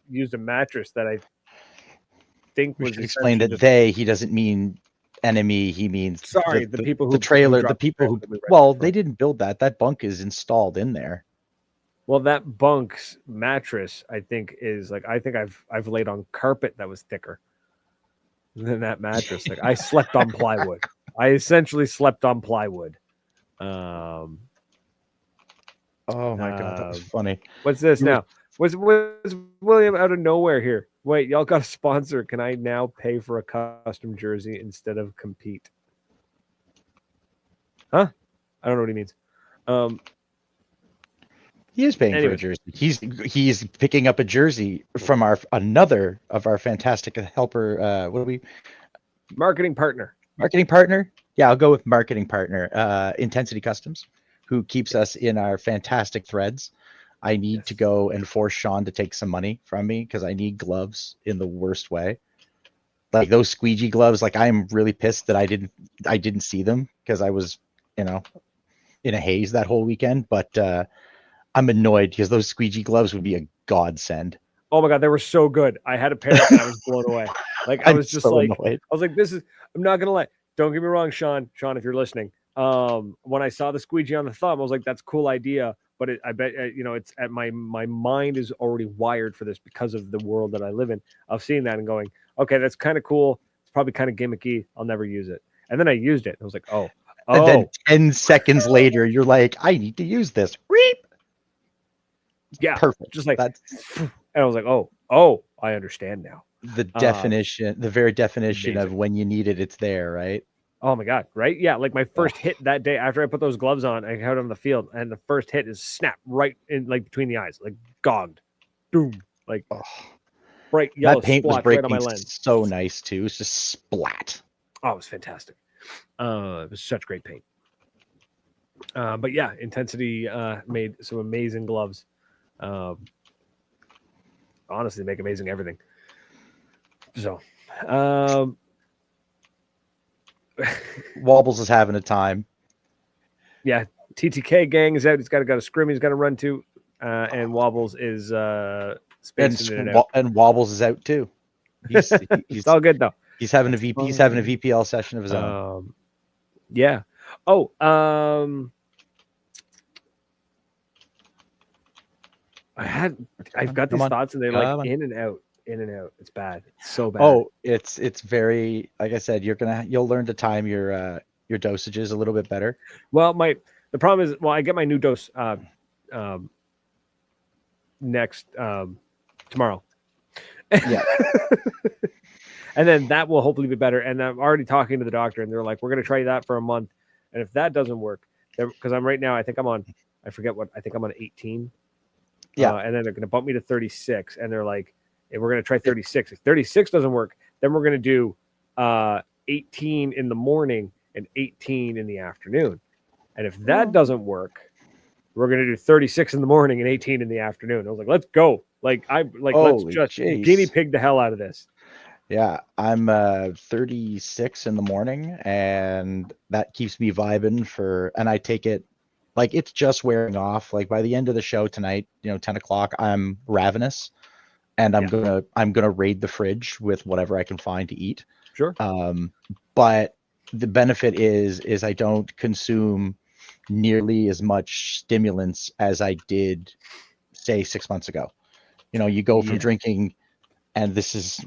used a mattress that I think was explained that he doesn't mean enemy. He means the people who the trailer. The people who they didn't build that. That bunk is installed in there. Well, that bunk's mattress, I think, is like, I think I've laid on carpet that was thicker than that mattress. Like, I slept on plywood. I essentially slept on plywood. Oh my God, that was funny. What's this now? Was William out of nowhere here? Wait, y'all got a sponsor. Can I now pay for a custom jersey instead of compete? Huh? I don't know what he means. He is paying for a jersey. He's picking up a jersey from another of our fantastic helper. What are we? Marketing partner. Marketing partner? Yeah, I'll go with marketing partner. Intensity Customs, who keeps us in our fantastic threads. I need to go and force Sean to take some money from me because I need gloves in the worst way. Like those squeegee gloves. Like, I'm really pissed that I didn't see them because I was, in a haze that whole weekend. But I'm annoyed because those squeegee gloves would be a godsend. Oh my God, they were so good. I had a pair and I was blown away. Like, I was just so like, annoyed. I was like, I'm not gonna lie. Don't get me wrong, Sean. Sean, if you're listening, when I saw the squeegee on the thumb, I was like, that's a cool idea. but I bet it's at my mind is already wired for this because of the world that I live in, of seeing that and going, okay, that's kind of cool. It's probably kind of gimmicky. I'll never use it. And then I used it. I was like, oh. And then 10 seconds later, you're like, I need to use this. Reap. Yeah, perfect. Just like that's, and I was like, oh, I understand now. The definition, the very definition amazing. Of when you need it, it's there, right? Oh my God, right? Yeah, like my first hit that day after I put those gloves on, I got on the field, and the first hit is snap right in, like between the eyes, like gogged, boom, like bright yellow. That paint was breaking right on my lens. So nice too. It's just splat. Oh, it was fantastic. It was such great paint. But yeah, Intensity made some amazing gloves. Honestly, make amazing everything. So, Wobbles is having a time. Yeah, TTK gang is out. He's got a scrim he's got to run to, and Wobbles is spacing it out. And Wobbles is out too. He's it's all good though. He's having a VPL session of his own. Yeah. Oh, I've got these thoughts and they're like in and out. It's bad. It's so bad. Oh, it's very, like I said, you'll learn to time your dosages a little bit better. Well, the problem is, I get my new dose next tomorrow. Yeah. And then that will hopefully be better. And I'm already talking to the doctor, and they're like, we're going to try that for a month. And if that doesn't work, because I'm right now, I think I'm on 18. Yeah. And then they're going to bump me to 36. And they're like, hey, we're going to try 36. If 36 doesn't work, then we're going to do 18 in the morning and 18 in the afternoon. And if that doesn't work, we're going to do 36 in the morning and 18 in the afternoon. I was like, let's go. Let's just guinea pig the hell out of this. Yeah, I'm 36 in the morning, and that keeps me vibing and I take it like it's just wearing off. Like by the end of the show tonight, 10 o'clock, I'm ravenous, and I'm gonna raid the fridge with whatever I can find to eat. Sure. But the benefit is I don't consume nearly as much stimulants as I did, say, 6 months ago. You go from drinking, and this is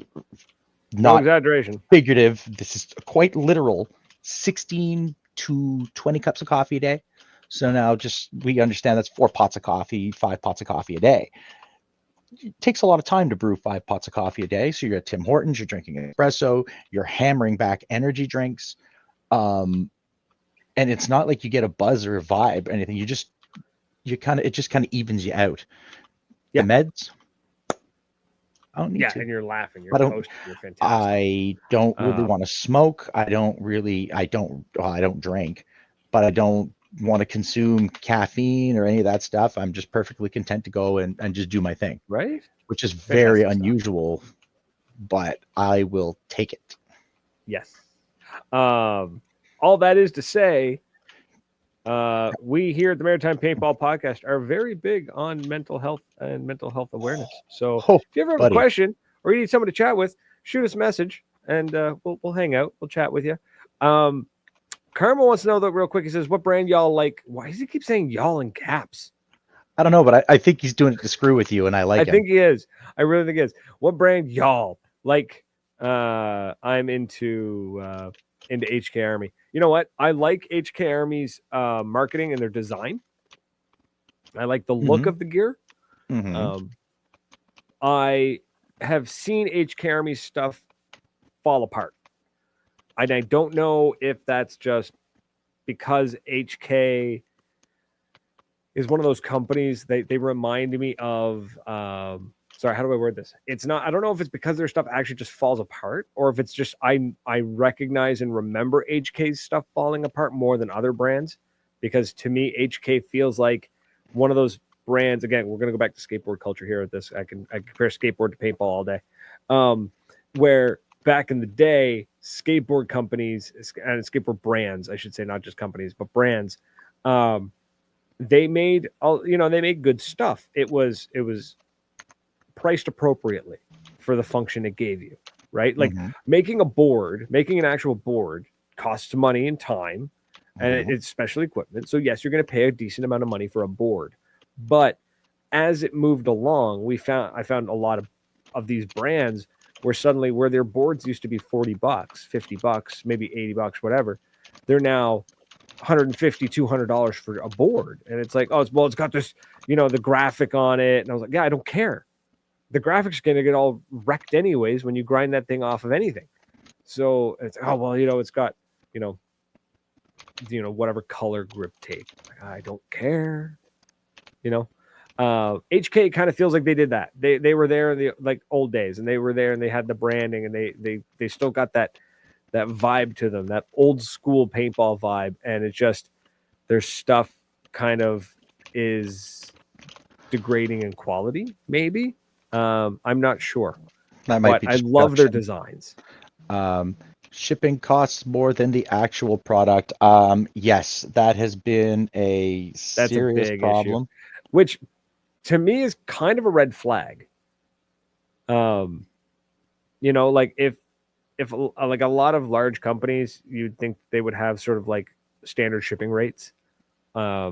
not exaggeration, figurative. This is quite literal. 16 to 20 cups of coffee a day. So now we understand that's 4 pots of coffee, 5 pots of coffee a day. It takes a lot of time to brew 5 pots of coffee a day. So you're at Tim Hortons, you're drinking an espresso, you're hammering back energy drinks. And it's not like you get a buzz or a vibe or anything. It just kind of evens you out. Yeah. The meds, I don't need to. And you're laughing. You're you're fantastic. I don't really want to smoke. I don't drink, but I don't want to consume caffeine or any of that stuff. I'm just perfectly content to go and just do my thing. Right. Which is very unusual, but I will take it. Yes. All that is to say, we here at the Maritime Paintball Podcast are very big on mental health and mental health awareness. So if you ever have a question or you need someone to chat with, shoot us a message and we'll hang out. We'll chat with you. Karma wants to know that real quick. He says, what brand y'all like? Why does he keep saying y'all in caps? I don't know, but I think he's doing it to screw with you, and I like it. I think he is. I really think he is. What brand y'all like? I'm into HK Army. You know what? I like HK Army's marketing and their design. I like the look of the gear. Mm-hmm. I have seen HK Army's stuff fall apart. And I don't know if that's just because HK is one of those companies. They remind me of sorry, how do I word this? It's not, I don't know if it's because their stuff actually just falls apart or if it's just I recognize and remember HK's stuff falling apart more than other brands, because to me HK feels like one of those brands. Again, we're going to go back to skateboard culture here at this. I compare skateboard to paintball all day. Where back in the day, skateboard companies and skateboard brands, I should say, not just companies, but brands, they made good stuff. It was priced appropriately for the function it gave you, right? Like making an actual board costs money and time, and it's special equipment. So yes, you're going to pay a decent amount of money for a board, But as it moved along, I found a lot of these brands where their boards used to be $40, $50, maybe $80, whatever. They're now $150, $200 for a board. And it's like, it's got this, the graphic on it. And I was like, yeah, I don't care. The graphics are going to get all wrecked anyways when you grind that thing off of anything. So it's, it's got, whatever color grip tape. Like, I don't care. HK kind of feels like they did that. They were there in the like old days, and they were there and they had the branding, and they still got that vibe to them, that old school paintball vibe. And it's just their stuff kind of is degrading in quality, maybe. I'm not sure. That might be I love their designs. Shipping costs more than the actual product. Yes, that has been a serious problem. Issue, which to me is kind of a red flag. Like if like a lot of large companies, you'd think they would have sort of like standard shipping rates. I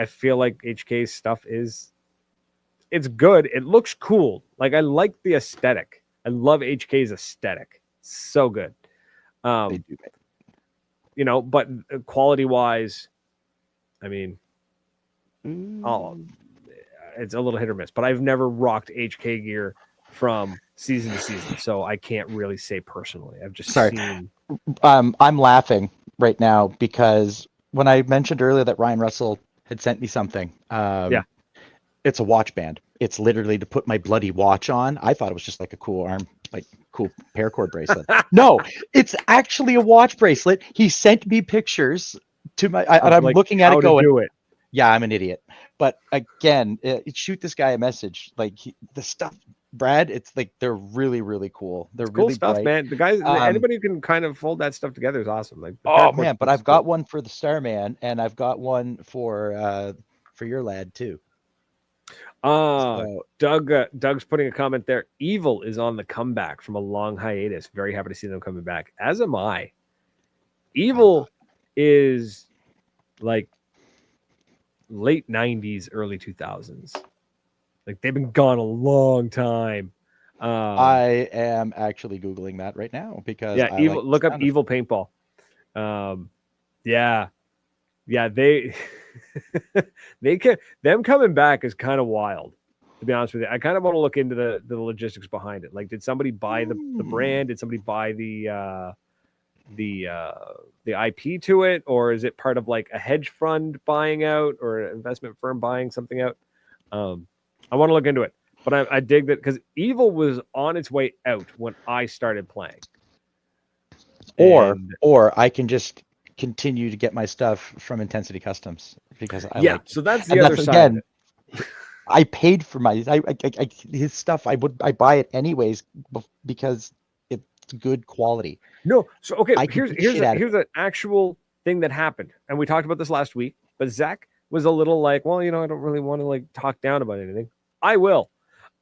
feel like HK's stuff it's good. It looks cool. Like I like the aesthetic. I love HK's aesthetic. So good. They do. But quality wise, I mean, it's a little hit or miss, but I've never rocked HK gear from season to season, so I can't really say personally. I've just seen. I'm laughing right now because when I mentioned earlier that Ryan Russell had sent me something, it's a watch band. It's literally to put my bloody watch on. I thought it was just like a cool cool paracord bracelet. No, it's actually a watch bracelet. He sent me pictures to my, and I'm looking at it going, do it. Yeah, I'm an idiot. But again, shoot this guy a message. Like the stuff, Brad, it's like they're really, really cool. They're cool really stuff, bright. man. The guys, anybody who can kind of fold that stuff together is awesome. Like, man, but I've got one for the Starman, and I've got one for your lad too. Doug's putting a comment there. Evil is on the comeback from a long hiatus. Very happy to see them coming back. As am I. Evil is like late 90s, early 2000s. Like they've been gone a long time. I am actually Googling that right now because Evil. Look up Evil Paintball. They them coming back is kind of wild, to be honest with you. I kind of want to look into the logistics behind it. Like, did somebody buy the brand? Did somebody buy the IP to it, or is it part of like a hedge fund buying out or an investment firm buying something out? I want to look into it, but I dig that because Evil was on its way out when I started playing. Or I can just continue to get my stuff from Ntensity Customs because so that's the other side. Again, I paid for his stuff. I buy it anyways because it's good quality. No, so okay. Here's an actual thing that happened, and we talked about this last week. But Zach was a little like, well, I don't really want to like talk down about anything. I will.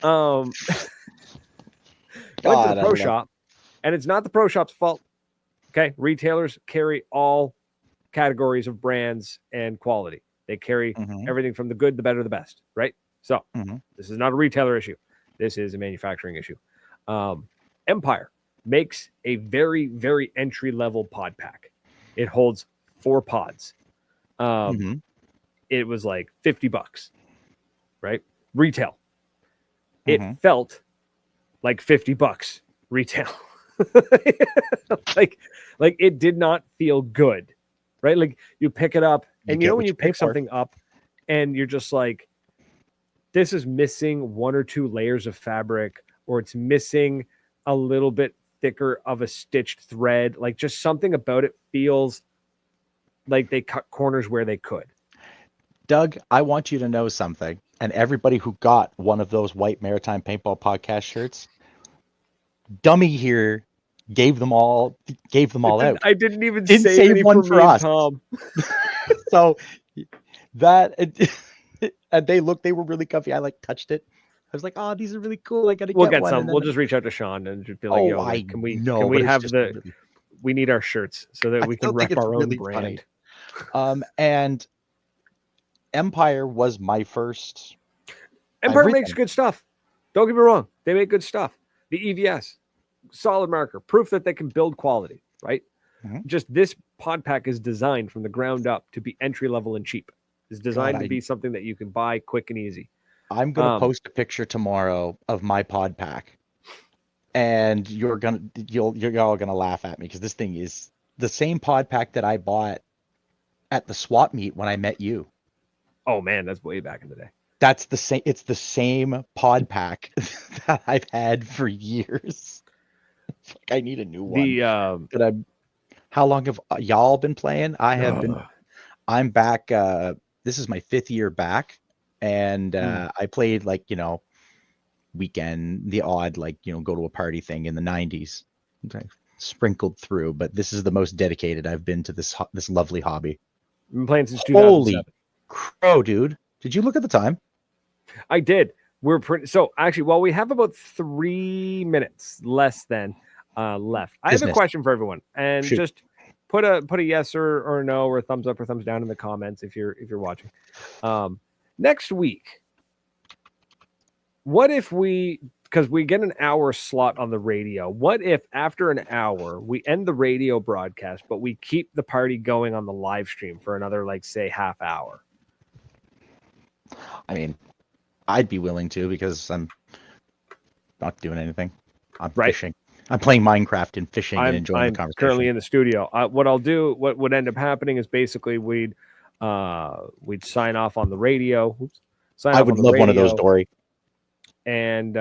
Went to the pro shop, and it's not the pro shop's fault. Okay, retailers carry all categories of brands and quality. They carry everything from the good, the better, the best, right? So this is not a retailer issue. This is a manufacturing issue. Empire makes a very, very entry-level pod pack. It holds 4 pods. It was like $50, right? Retail. It felt like $50 retail. like it did not feel good, right? Like you pick it up and when you pick something up and you're just like, this is missing 1 or 2 layers of fabric, or it's missing a little bit thicker of a stitched thread. Like just something about it feels like they cut corners where they could. Doug, I want you to know something, and everybody who got one of those white Maritime Paintball podcast shirts, Dummy here gave them all out. I didn't even save one for us, Tom. So that and they were really comfy. I like touched it. I was like, oh, these are really cool. I gotta get one. Some. We'll just reach out to Sean and just be like, can we have we need our shirts so that we can rep our own brand. Empire was my first. Empire makes good stuff. Don't get me wrong. They make good stuff. The EVS, solid marker, proof that they can build quality, right? Mm-hmm. Just this pod pack is designed from the ground up to be entry level and cheap. It's designed to be something that you can buy quick and easy. I'm going to post a picture tomorrow of my pod pack, and you're all going to laugh at me because this thing is the same pod pack that I bought at the swap meet when I met you. Oh man, that's way back in the day. That's the same. It's the same pod pack that I've had for years. It's like I need a new one. How long have y'all been playing? I have been. I'm back. This is my 5th year back, and I played weekend, the odd go to a party thing in the 90s, sprinkled through. But this is the most dedicated I've been to this lovely hobby. I've been playing since 2007. Holy crow, dude! Did you look at the time? I did. We're pretty. So actually, we have about 3 minutes less than left. I have a question for everyone, and Shoot. Just put a yes or no or a thumbs up or thumbs down in the comments if you're watching. Next week, what if because we get an hour slot on the radio, what if after an hour we end the radio broadcast, but we keep the party going on the live stream for another say half hour? I mean, I'd be willing to because I'm not doing anything. I'm fishing. I'm playing Minecraft and fishing and enjoying the conversation. I'm currently in the studio. What I'll do, what would end up happening is basically we'd sign off on the radio. I would love one of those, Dory. And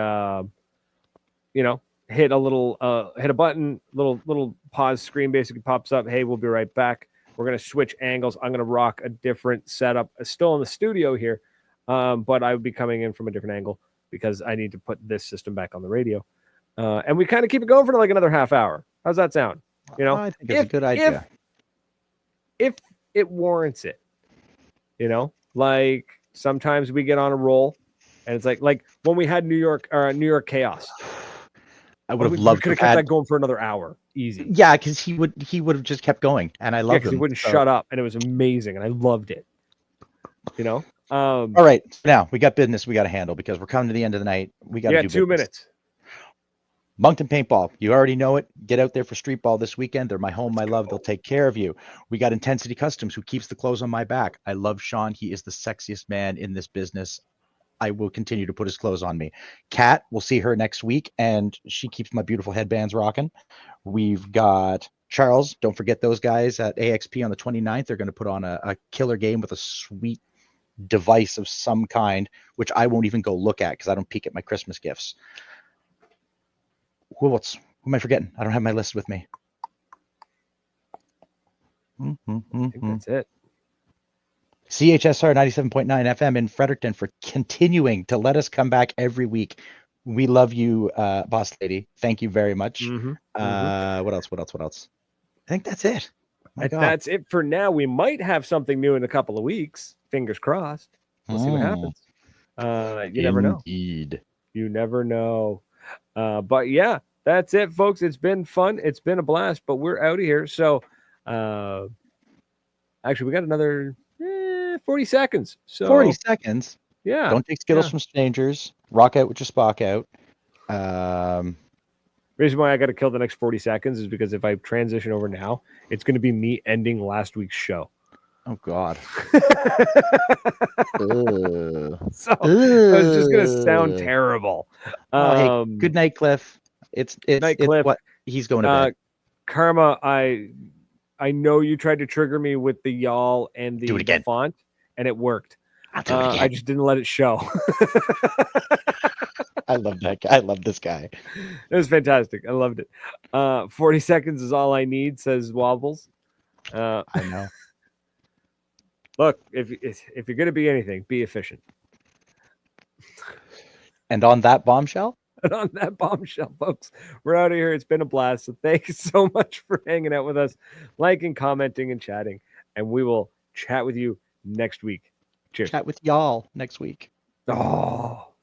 hit a button, little pause screen basically pops up. Hey, we'll be right back. We're gonna switch angles. I'm gonna rock a different setup, still in the studio here, but I would be coming in from a different angle because I need to put this system back on the radio. And we kind of keep it going for another half hour. How's that sound? I think it's a good idea. If it warrants it, sometimes we get on a roll, and it's like when we had New York Chaos. I would have loved to have kept that going for another hour, easy. Yeah, because he would have just kept going, and I loved him. Because he wouldn't shut up, and it was amazing, and I loved it. All right, now we got business we got to handle because we're coming to the end of the night. We got to do 2 minutes. Moncton Paintball, you already know it. Get out there for street ball this weekend. They're my home, my love. They'll take care of you. We got Intensity Customs, who keeps the clothes on my back. I love Sean. He is the sexiest man in this business. I will continue to put his clothes on me. Kat, we'll see her next week, and she keeps my beautiful headbands rocking. We've got Charles. Don't forget those guys at AXP on the 29th. They're going to put on a killer game with a sweet device of some kind, which I won't even go look at because I don't peek at my Christmas gifts. Who am I forgetting? I don't have my list with me. I think that's it. CHSR 97.9 FM in Fredericton for continuing to let us come back every week. We love you, boss lady. Thank you very much. What else? I think that's it. That's it for now. We might have something new in a couple of weeks. Fingers crossed. We'll see what happens. You never know. Indeed. You never know. But yeah, that's it, folks. It's been fun. It's been a blast, but we're out of here. So actually, we got another 40 seconds. So 40 seconds. Yeah. Don't take Skittles from strangers. Rock out with your Spock out. Reason why I got to kill the next 40 seconds is because if I transition over now, it's going to be me ending last week's show. Oh God. So it's just going to sound terrible. Hey, good night, Cliff. It's Cliff. What he's going to bed. Karma, I know you tried to trigger me with the y'all and the font, and it worked. I'll do it again. I just didn't let it show. I love that guy. I love this guy. It was fantastic. I loved it. 40 seconds is all I need, says Wobbles. I know. Look, if you're going to be anything, be efficient. And on that bombshell? And on that bombshell, folks, we're out of here. It's been a blast. So thank you so much for hanging out with us, liking, commenting, and chatting. And we will chat with you next week. Cheers. Chat with y'all next week. Oh.